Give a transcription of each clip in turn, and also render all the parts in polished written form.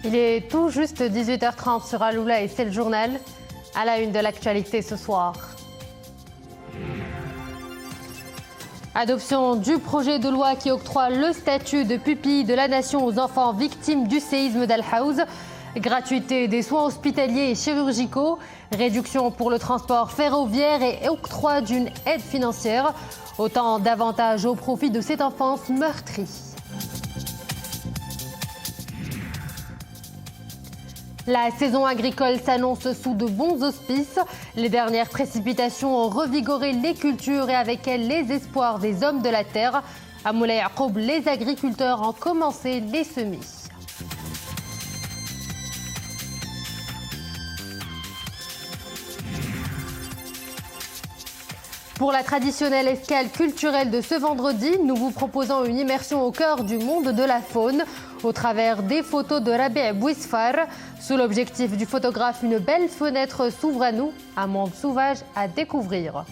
Il est tout juste 18h30 sur Aloula et c'est le journal. À la une de l'actualité ce soir. Adoption du projet de loi qui octroie le statut de pupille de la nation aux enfants victimes du séisme d'Al Haouz. Gratuité des soins hospitaliers et chirurgicaux, réduction pour le transport ferroviaire et octroi d'une aide financière. Autant d'avantages au profit de cette enfance meurtrie. La saison agricole s'annonce sous de bons auspices. Les dernières précipitations ont revigoré les cultures et avec elles les espoirs des hommes de la terre. À Moulay Yacoub, les agriculteurs ont commencé les semis. Pour la traditionnelle escale culturelle de ce vendredi, nous vous proposons une immersion au cœur du monde de la faune au travers des photos de Rabi' Bouisfar. Sous l'objectif du photographe, une belle fenêtre s'ouvre à nous, un monde sauvage à découvrir.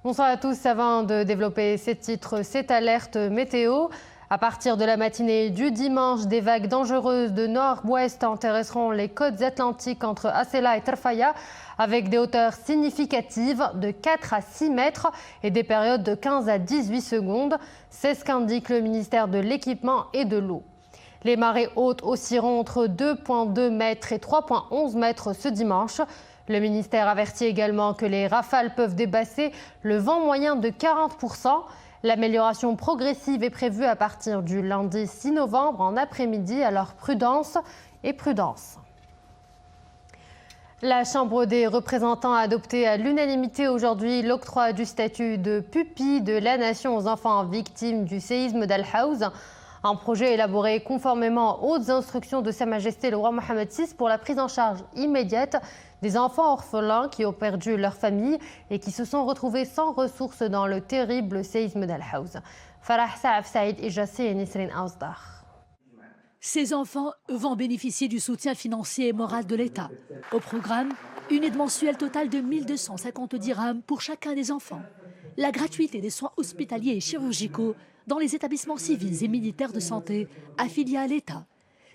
Bonsoir à tous. Avant de développer ces titres, cette alerte météo. À partir de la matinée du dimanche, des vagues dangereuses de nord-ouest intéresseront les côtes atlantiques entre Asela et Tarfaya avec des hauteurs significatives de 4 à 6 mètres et des périodes de 15 à 18 secondes. C'est ce qu'indique le ministère de l'Équipement et de l'Eau. Les marées hautes oscilleront entre 2,2 mètres et 3,11 mètres ce dimanche. Le ministère avertit également que les rafales peuvent dépasser le vent moyen de 40%. L'amélioration progressive est prévue à partir du lundi 6 novembre en après-midi, alors prudence et prudence. La Chambre des représentants a adopté à l'unanimité aujourd'hui l'octroi du statut de pupille de la nation aux enfants victimes du séisme d'Al Haouz. Un projet élaboré conformément aux instructions de Sa Majesté le roi Mohammed VI pour la prise en charge immédiate des enfants orphelins qui ont perdu leur famille et qui se sont retrouvés sans ressources dans le terrible séisme d'Al Haouz. Farah Saaf Saïd et Jassi et Nisrine Ausdar. Ces enfants vont bénéficier du soutien financier et moral de l'État. Au programme, une aide mensuelle totale de 1250 dirhams pour chacun des enfants. La gratuité des soins hospitaliers et chirurgicaux dans les établissements civils et militaires de santé affiliés à l'État.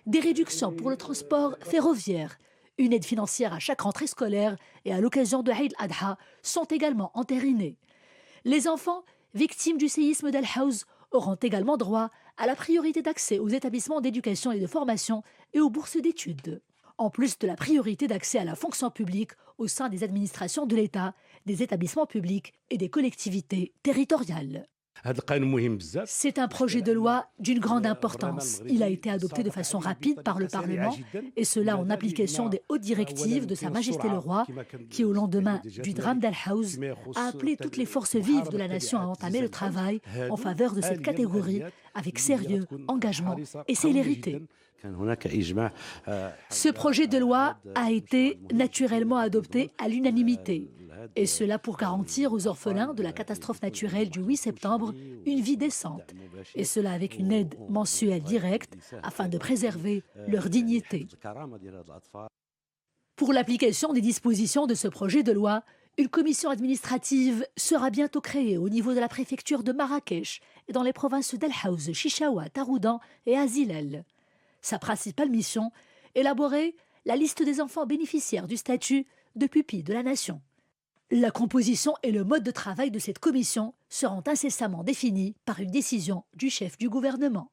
Des réductions pour le transport ferroviaire. Une aide financière à chaque rentrée scolaire et à l'occasion de Eid al-Adha sont également entérinées. Les enfants victimes du séisme d'Al Haouz auront également droit à la priorité d'accès aux établissements d'éducation et de formation et aux bourses d'études. En plus de la priorité d'accès à la fonction publique au sein des administrations de l'État, des établissements publics et des collectivités territoriales. C'est un projet de loi d'une grande importance. Il a été adopté de façon rapide par le Parlement et cela en application des hautes directives de Sa Majesté le Roi qui, au lendemain du drame d'Al Haouz, a appelé toutes les forces vives de la nation à entamer le travail en faveur de cette catégorie avec sérieux, engagement et célérité. Ce projet de loi a été naturellement adopté à l'unanimité. Et cela pour garantir aux orphelins de la catastrophe naturelle du 8 septembre une vie décente. Et cela avec une aide mensuelle directe afin de préserver leur dignité. Pour l'application des dispositions de ce projet de loi, une commission administrative sera bientôt créée au niveau de la préfecture de Marrakech et dans les provinces d'Al Haouz, Chichaoua, Taroudan et Azilel. Sa principale mission, élaborer la liste des enfants bénéficiaires du statut de pupille de la nation. La composition et le mode de travail de cette commission seront incessamment définis par une décision du chef du gouvernement.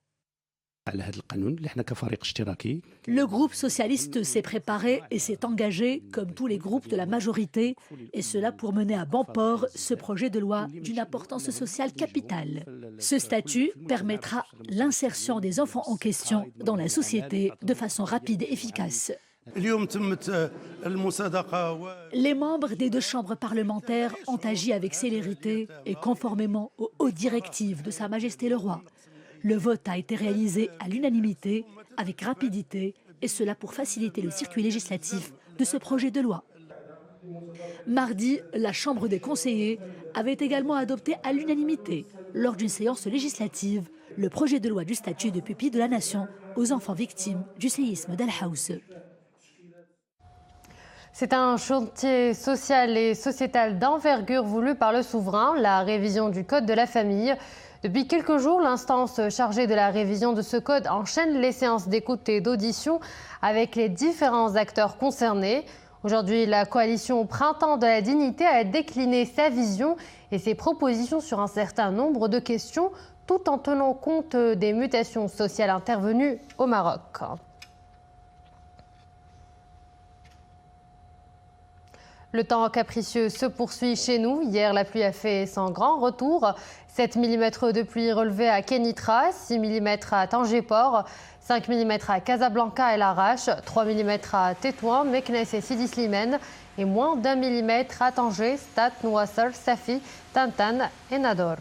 Le groupe socialiste s'est préparé et s'est engagé, comme tous les groupes de la majorité, et cela pour mener à bon port ce projet de loi d'une importance sociale capitale. Ce statut permettra l'insertion des enfants en question dans la société de façon rapide et efficace. Les membres des deux chambres parlementaires ont agi avec célérité et conformément aux hautes directives de Sa Majesté le Roi. Le vote a été réalisé à l'unanimité, avec rapidité, et cela pour faciliter le circuit législatif de ce projet de loi. Mardi, la Chambre des conseillers avait également adopté à l'unanimité, lors d'une séance législative, le projet de loi du statut de pupille de la nation aux enfants victimes du séisme d'Al Haouz. C'est un chantier social et sociétal d'envergure voulu par le souverain, la révision du Code de la famille. Depuis quelques jours, l'instance chargée de la révision de ce code enchaîne les séances d'écoute et d'audition avec les différents acteurs concernés. Aujourd'hui, la coalition Printemps de la dignité a décliné sa vision et ses propositions sur un certain nombre de questions, tout en tenant compte des mutations sociales intervenues au Maroc. Le temps capricieux se poursuit chez nous. Hier, la pluie a fait son grand retour. 7 mm de pluie relevée à Kénitra, 6 mm à Tanger-Port, 5 mm à Casablanca et Larache, 3 mm à Tétouan, Meknes et Sidi Slimane et moins d'1 mm à Tanger, Stat, Nouassar, Safi, Tantan et Nador.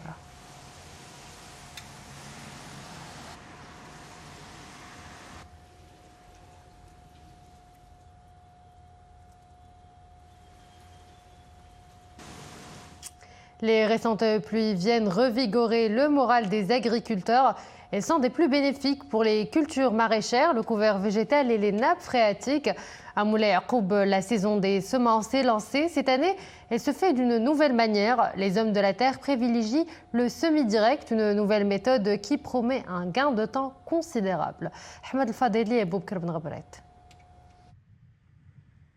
Les récentes pluies viennent revigorer le moral des agriculteurs. Elles sont des plus bénéfiques pour les cultures maraîchères, le couvert végétal et les nappes phréatiques. À Moulay Yacoub, la saison des semences est lancée. Cette année, elle se fait d'une nouvelle manière. Les hommes de la terre privilégient le semi-direct, une nouvelle méthode qui promet un gain de temps considérable. Ahmed El-Fadeli et Boubkar Ben Ghabret.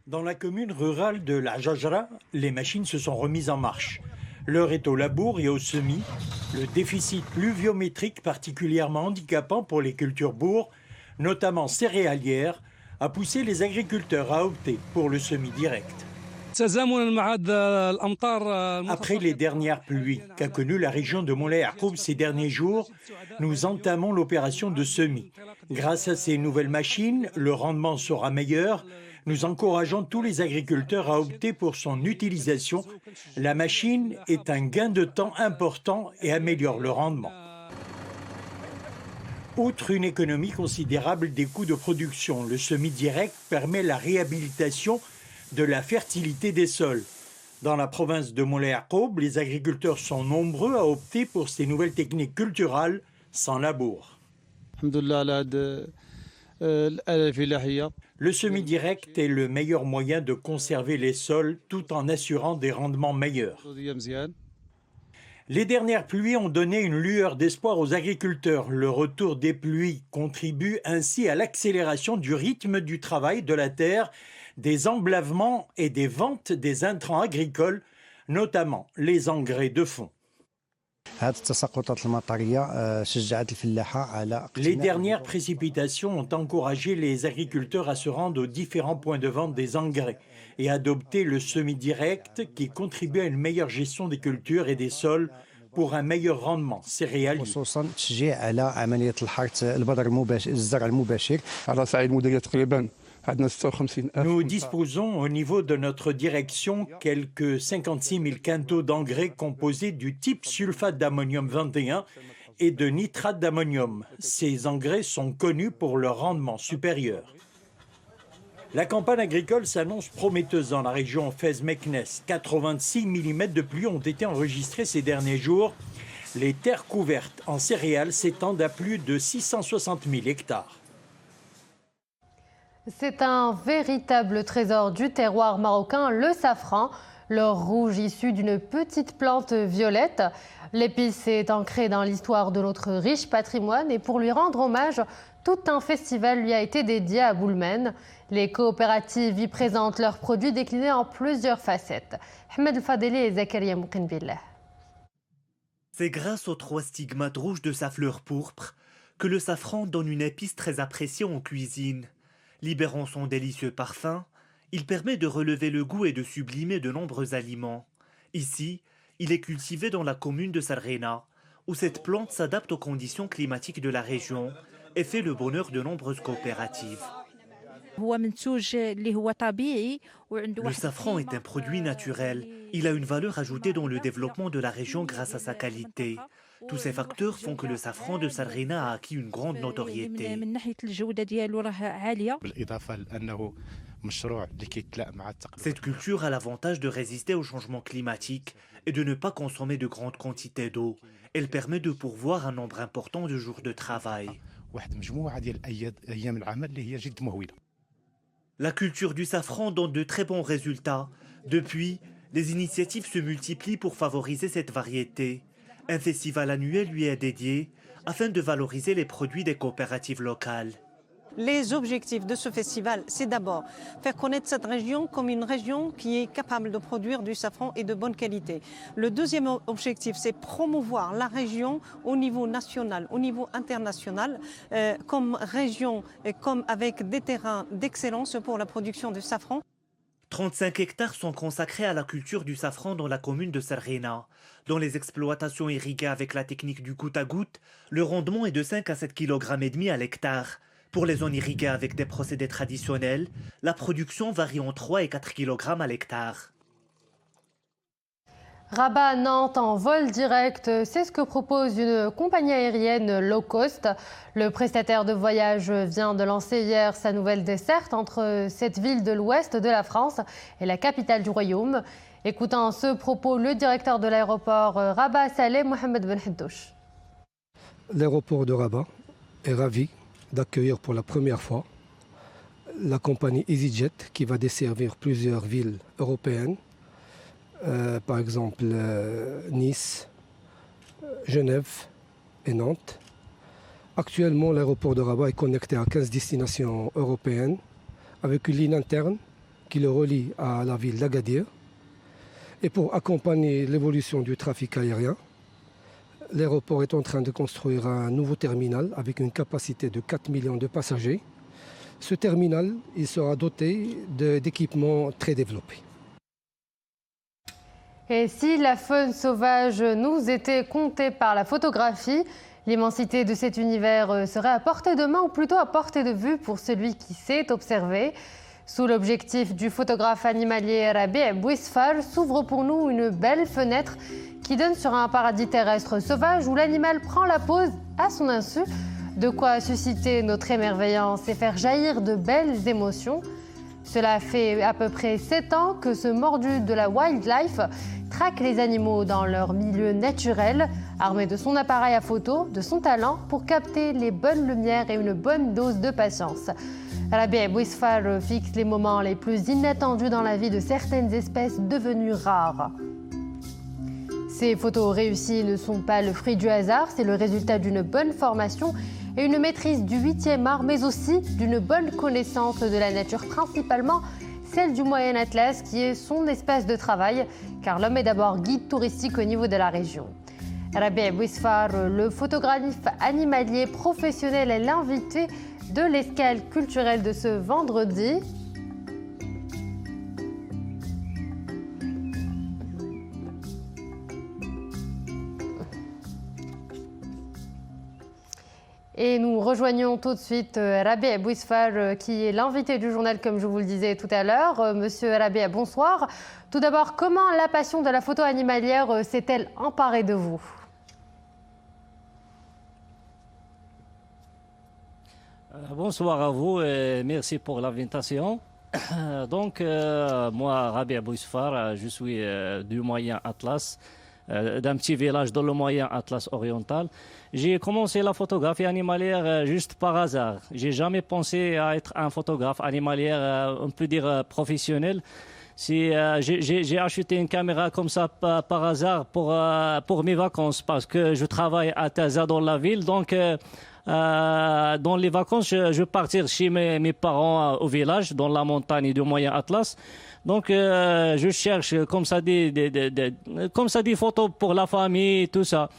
Dans la commune rurale de la Jajra, les machines se sont remises en marche. L'heure est au labour et au semis. Le déficit pluviométrique particulièrement handicapant pour les cultures bourgs, notamment céréalières, a poussé les agriculteurs à opter pour le semis direct. Après les dernières pluies qu'a connues la région de Moulay Yacoub ces derniers jours, nous entamons l'opération de semis. Grâce à ces nouvelles machines, le rendement sera meilleur. Nous encourageons tous les agriculteurs à opter pour son utilisation. La machine est un gain de temps important et améliore le rendement. Outre une économie considérable des coûts de production, le semis direct permet la réhabilitation de la fertilité des sols. Dans la province de Moulay Yacoub, les agriculteurs sont nombreux à opter pour ces nouvelles techniques culturales sans labour. Le semis direct est le meilleur moyen de conserver les sols tout en assurant des rendements meilleurs. Les dernières pluies ont donné une lueur d'espoir aux agriculteurs. Le retour des pluies contribue ainsi à l'accélération du rythme du travail de la terre, des emblavements et des ventes des intrants agricoles, notamment les engrais de fond. Les dernières précipitations ont encouragé les agriculteurs à se rendre aux différents points de vente des engrais et adopter le semi-direct qui contribue à une meilleure gestion des cultures et des sols pour un meilleur rendement céréalier. Nous disposons au niveau de notre direction quelques 56 000 quintaux d'engrais composés du type sulfate d'ammonium 21 et de nitrate d'ammonium. Ces engrais sont connus pour leur rendement supérieur. La campagne agricole s'annonce prometteuse dans la région Fès-Meknes. 86 mm de pluie ont été enregistrés ces derniers jours. Les terres couvertes en céréales s'étendent à plus de 660 000 hectares. C'est un véritable trésor du terroir marocain, le safran, l'or rouge issu d'une petite plante violette. L'épice est ancrée dans l'histoire de notre riche patrimoine et pour lui rendre hommage, tout un festival lui a été dédié à Boulmen. Les coopératives y présentent leurs produits déclinés en plusieurs facettes. Ahmed El-Fadeli et Zakaria Moukenbillah. C'est grâce aux 3 stigmates rouges de sa fleur pourpre que le safran donne une épice très appréciée en cuisine. Libérant son délicieux parfum, il permet de relever le goût et de sublimer de nombreux aliments. Ici, il est cultivé dans la commune de Sarghena, où cette plante s'adapte aux conditions climatiques de la région et fait le bonheur de nombreuses coopératives. Le safran est un produit naturel. Il a une valeur ajoutée dans le développement de la région grâce à sa qualité. Tous ces facteurs font que le safran de Sarghena a acquis une grande notoriété. Cette culture a l'avantage de résister au changement climatique et de ne pas consommer de grandes quantités d'eau. Elle permet de pourvoir un nombre important de jours de travail. La culture du safran donne de très bons résultats. Depuis, les initiatives se multiplient pour favoriser cette variété. Un festival annuel lui est dédié afin de valoriser les produits des coopératives locales. Les objectifs de ce festival, c'est d'abord faire connaître cette région comme une région qui est capable de produire du safran et de bonne qualité. Le deuxième objectif, c'est promouvoir la région au niveau national, au niveau international, comme région, comme avec des terrains d'excellence pour la production du safran. 35 hectares sont consacrés à la culture du safran dans la commune de Serrena. Dans les exploitations irriguées avec la technique du goutte à goutte, le rendement est de 5 à 7,5 kg à l'hectare. Pour les zones irriguées avec des procédés traditionnels, la production varie entre 3 et 4 kg à l'hectare. Rabat-Nantes en vol direct, c'est ce que propose une compagnie aérienne low cost. Le prestataire de voyage vient de lancer hier sa nouvelle desserte entre cette ville de l'ouest de la France et la capitale du royaume. Écoutons ce propos le directeur de l'aéroport Rabat Saleh, Mohamed Ben Haddouche. L'aéroport de Rabat est ravi d'accueillir pour la première fois la compagnie EasyJet qui va desservir plusieurs villes européennes, par exemple Nice, Genève et Nantes. Actuellement, l'aéroport de Rabat est connecté à 15 destinations européennes avec une ligne interne qui le relie à la ville d'Agadir. Et pour accompagner l'évolution du trafic aérien, l'aéroport est en train de construire un nouveau terminal avec une capacité de 4 millions de passagers. Ce terminal, il sera doté d'équipements très développés. Et si la faune sauvage nous était comptée par la photographie, l'immensité de cet univers serait à portée de main ou plutôt à portée de vue pour celui qui sait observer. Sous l'objectif du photographe animalier Rabi' Bouisfar s'ouvre pour nous une belle fenêtre qui donne sur un paradis terrestre sauvage où l'animal prend la pose à son insu. De quoi susciter notre émerveillance et faire jaillir de belles émotions. Cela fait à peu près 7 ans que ce mordu de la wildlife traque les animaux dans leur milieu naturel, armé de son appareil à photo, de son talent pour capter les bonnes lumières et une bonne dose de patience. Rabi' Bouisfar fixe les moments les plus inattendus dans la vie de certaines espèces devenues rares. Ces photos réussies ne sont pas le fruit du hasard, c'est le résultat d'une bonne formation et une maîtrise du 8e art, mais aussi d'une bonne connaissance de la nature, principalement celle du Moyen Atlas, qui est son espace de travail, car l'homme est d'abord guide touristique au niveau de la région. Rabi' Bouisfar, le photographe animalier professionnel, est l'invité de l'escale culturelle de ce vendredi. Et nous rejoignons tout de suite Rabi' Bouisfar, qui est l'invité du journal, comme je vous le disais tout à l'heure. Monsieur Rabi', bonsoir. Tout d'abord, comment la passion de la photo animalière s'est-elle emparée de vous ? Bonsoir à vous et merci pour l'invitation. Donc, moi, Rabi' Bouisfar, je suis du Moyen Atlas, d'un petit village dans le Moyen Atlas oriental. J'ai commencé la photographie animalière juste par hasard. J'ai jamais pensé à être un photographe animalière, on peut dire professionnel. J'ai acheté une caméra comme ça par hasard pour mes vacances parce que je travaille à Taza dans la ville. Donc, dans les vacances, je partais chez mes parents au village, dans la montagne du Moyen Atlas. Donc, je cherche comme ça des photos pour la famille, tout ça.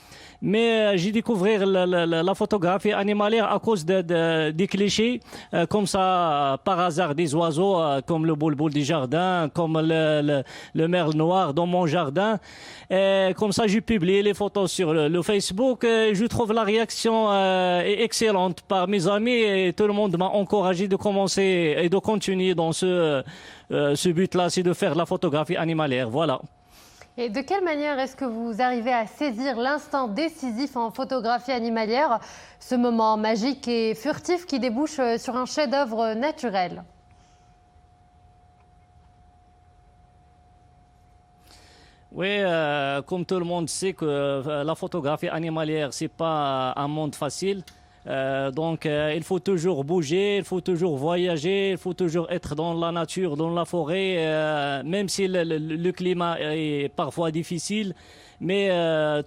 Mais j'ai découvert la photographie animalière à cause des clichés, comme ça, par hasard, des oiseaux, comme le boulboul du jardin, comme le merle noir dans mon jardin. Et comme ça, j'ai publié les photos sur le Facebook. Et je trouve la réaction excellente par mes amis et tout le monde m'a encouragé de commencer et de continuer dans ce but-là, c'est de faire la photographie animalière. Voilà. Et de quelle manière est-ce que vous arrivez à saisir l'instant décisif en photographie animalière, ce moment magique et furtif qui débouche sur un chef-d'œuvre naturel ? Oui, comme tout le monde sait que la photographie animalière, c'est pas un monde facile. Donc, il faut toujours bouger, il faut toujours voyager, il faut toujours être dans la nature, dans la forêt, même si le climat est parfois difficile. Mais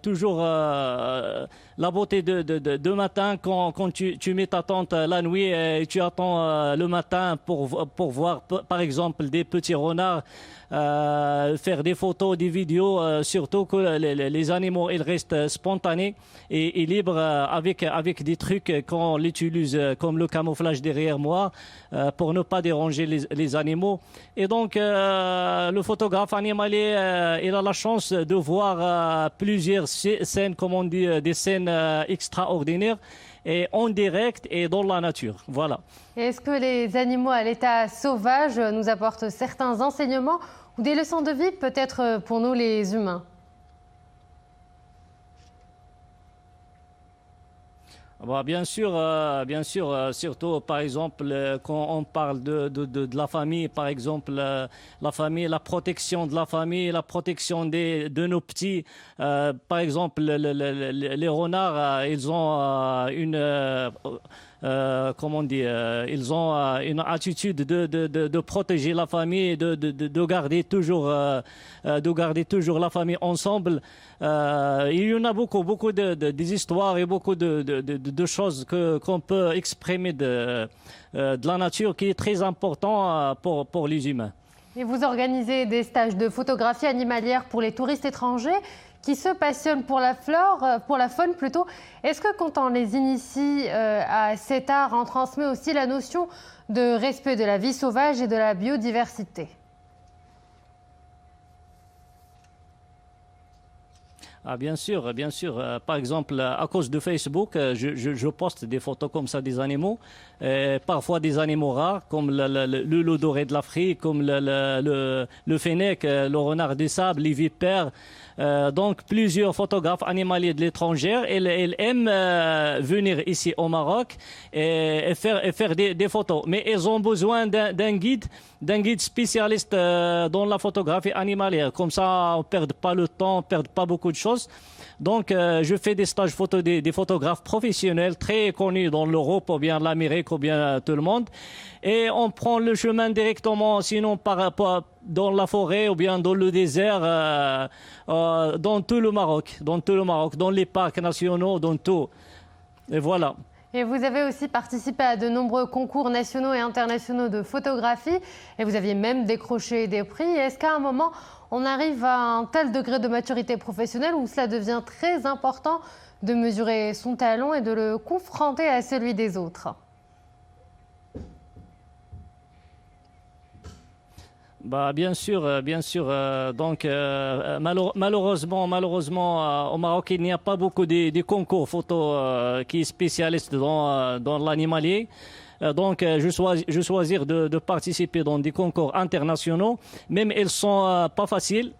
toujours la beauté de matin, quand tu mets ta tente la nuit et tu attends le matin pour voir, par exemple, des petits renards, faire des photos, des vidéos, surtout que les animaux ils restent spontanés et libres avec des trucs qu'on utilise comme le camouflage derrière moi pour ne pas déranger les animaux. Et donc le photographe animalier il a la chance de voir plusieurs scènes, comme on dit, des scènes extraordinaires et en direct et dans la nature. Voilà. Est-ce que les animaux à l'état sauvage nous apportent certains enseignements ou des leçons de vie peut-être pour nous les humains? Bah, bien sûr, surtout par exemple quand on parle de la famille, par exemple la famille, la protection de la famille, la protection de nos petits. Par exemple, les renards, ils ont comment on dit, ils ont une attitude de protéger la famille, de garder toujours la famille ensemble. Il y en a beaucoup des histoires et beaucoup de choses qu'on peut exprimer de la nature qui est très important pour les humains. Et vous organisez des stages de photographie animalière pour les touristes étrangers qui se passionnent pour la flore, pour la faune plutôt. Est-ce que quand on les initie à cet art, on transmet aussi la notion de respect de la vie sauvage et de la biodiversité? Ah, bien sûr. Par exemple, à cause de Facebook, je poste des photos comme ça des animaux, parfois des animaux rares, comme le loup doré de l'Afrique, comme le fennec, le renard des sables, les vipères. Donc, plusieurs photographes animaliers de l'étranger, ils aiment venir ici au Maroc et faire des photos. Mais ils ont besoin d'un guide spécialiste dans la photographie animalière. Comme ça, on ne perd pas le temps, on ne perd pas beaucoup de choses. Donc, je fais des stages photo des photographes professionnels très connus dans l'Europe ou bien l'Amérique ou bien tout le monde. Et on prend le chemin directement, sinon dans la forêt ou bien dans le désert, dans tout le Maroc, dans les parcs nationaux, dans tout. Et voilà. Et vous avez aussi participé à de nombreux concours nationaux et internationaux de photographie et vous aviez même décroché des prix. Est-ce qu'à un moment, on arrive à un tel degré de maturité professionnelle où cela devient très important de mesurer son talent et de le confronter à celui des autres? Bah, bien sûr. Donc, malheureusement, au Maroc, il n'y a pas beaucoup de concours photo qui est spécialiste dans l'animalier. Donc, je choisis de participer dans des concours internationaux. Même ils sont pas faciles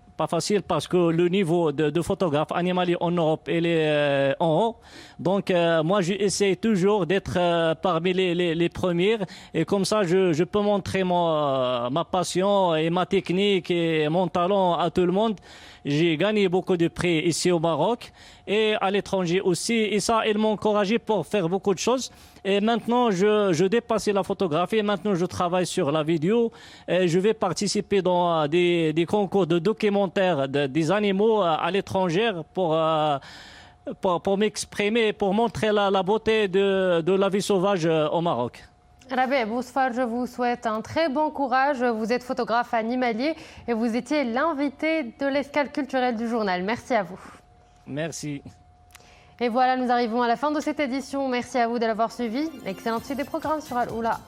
parce que le niveau de photographe animalier en Europe, il est en haut. Donc, moi, j'essaie toujours d'être parmi les premiers. Et comme ça, je peux montrer ma passion et ma technique et mon talent à tout le monde. J'ai gagné beaucoup de prix ici au Maroc et à l'étranger aussi. Et ça, il m'a encouragé pour faire beaucoup de choses. Et maintenant, je dépasse la photographie. Maintenant, je travaille sur la vidéo. Et je vais participer dans des concours de documentaires des animaux à l'étranger pour m'exprimer, pour montrer la beauté de la vie sauvage au Maroc. Rabih Boussfar, je vous souhaite un très bon courage. Vous êtes photographe animalier et vous étiez l'invité de l'escale culturelle du journal. Merci à vous. Merci. Et voilà, nous arrivons à la fin de cette édition. Merci à vous de l'avoir suivi. Excellente suite des programmes sur Al Oula.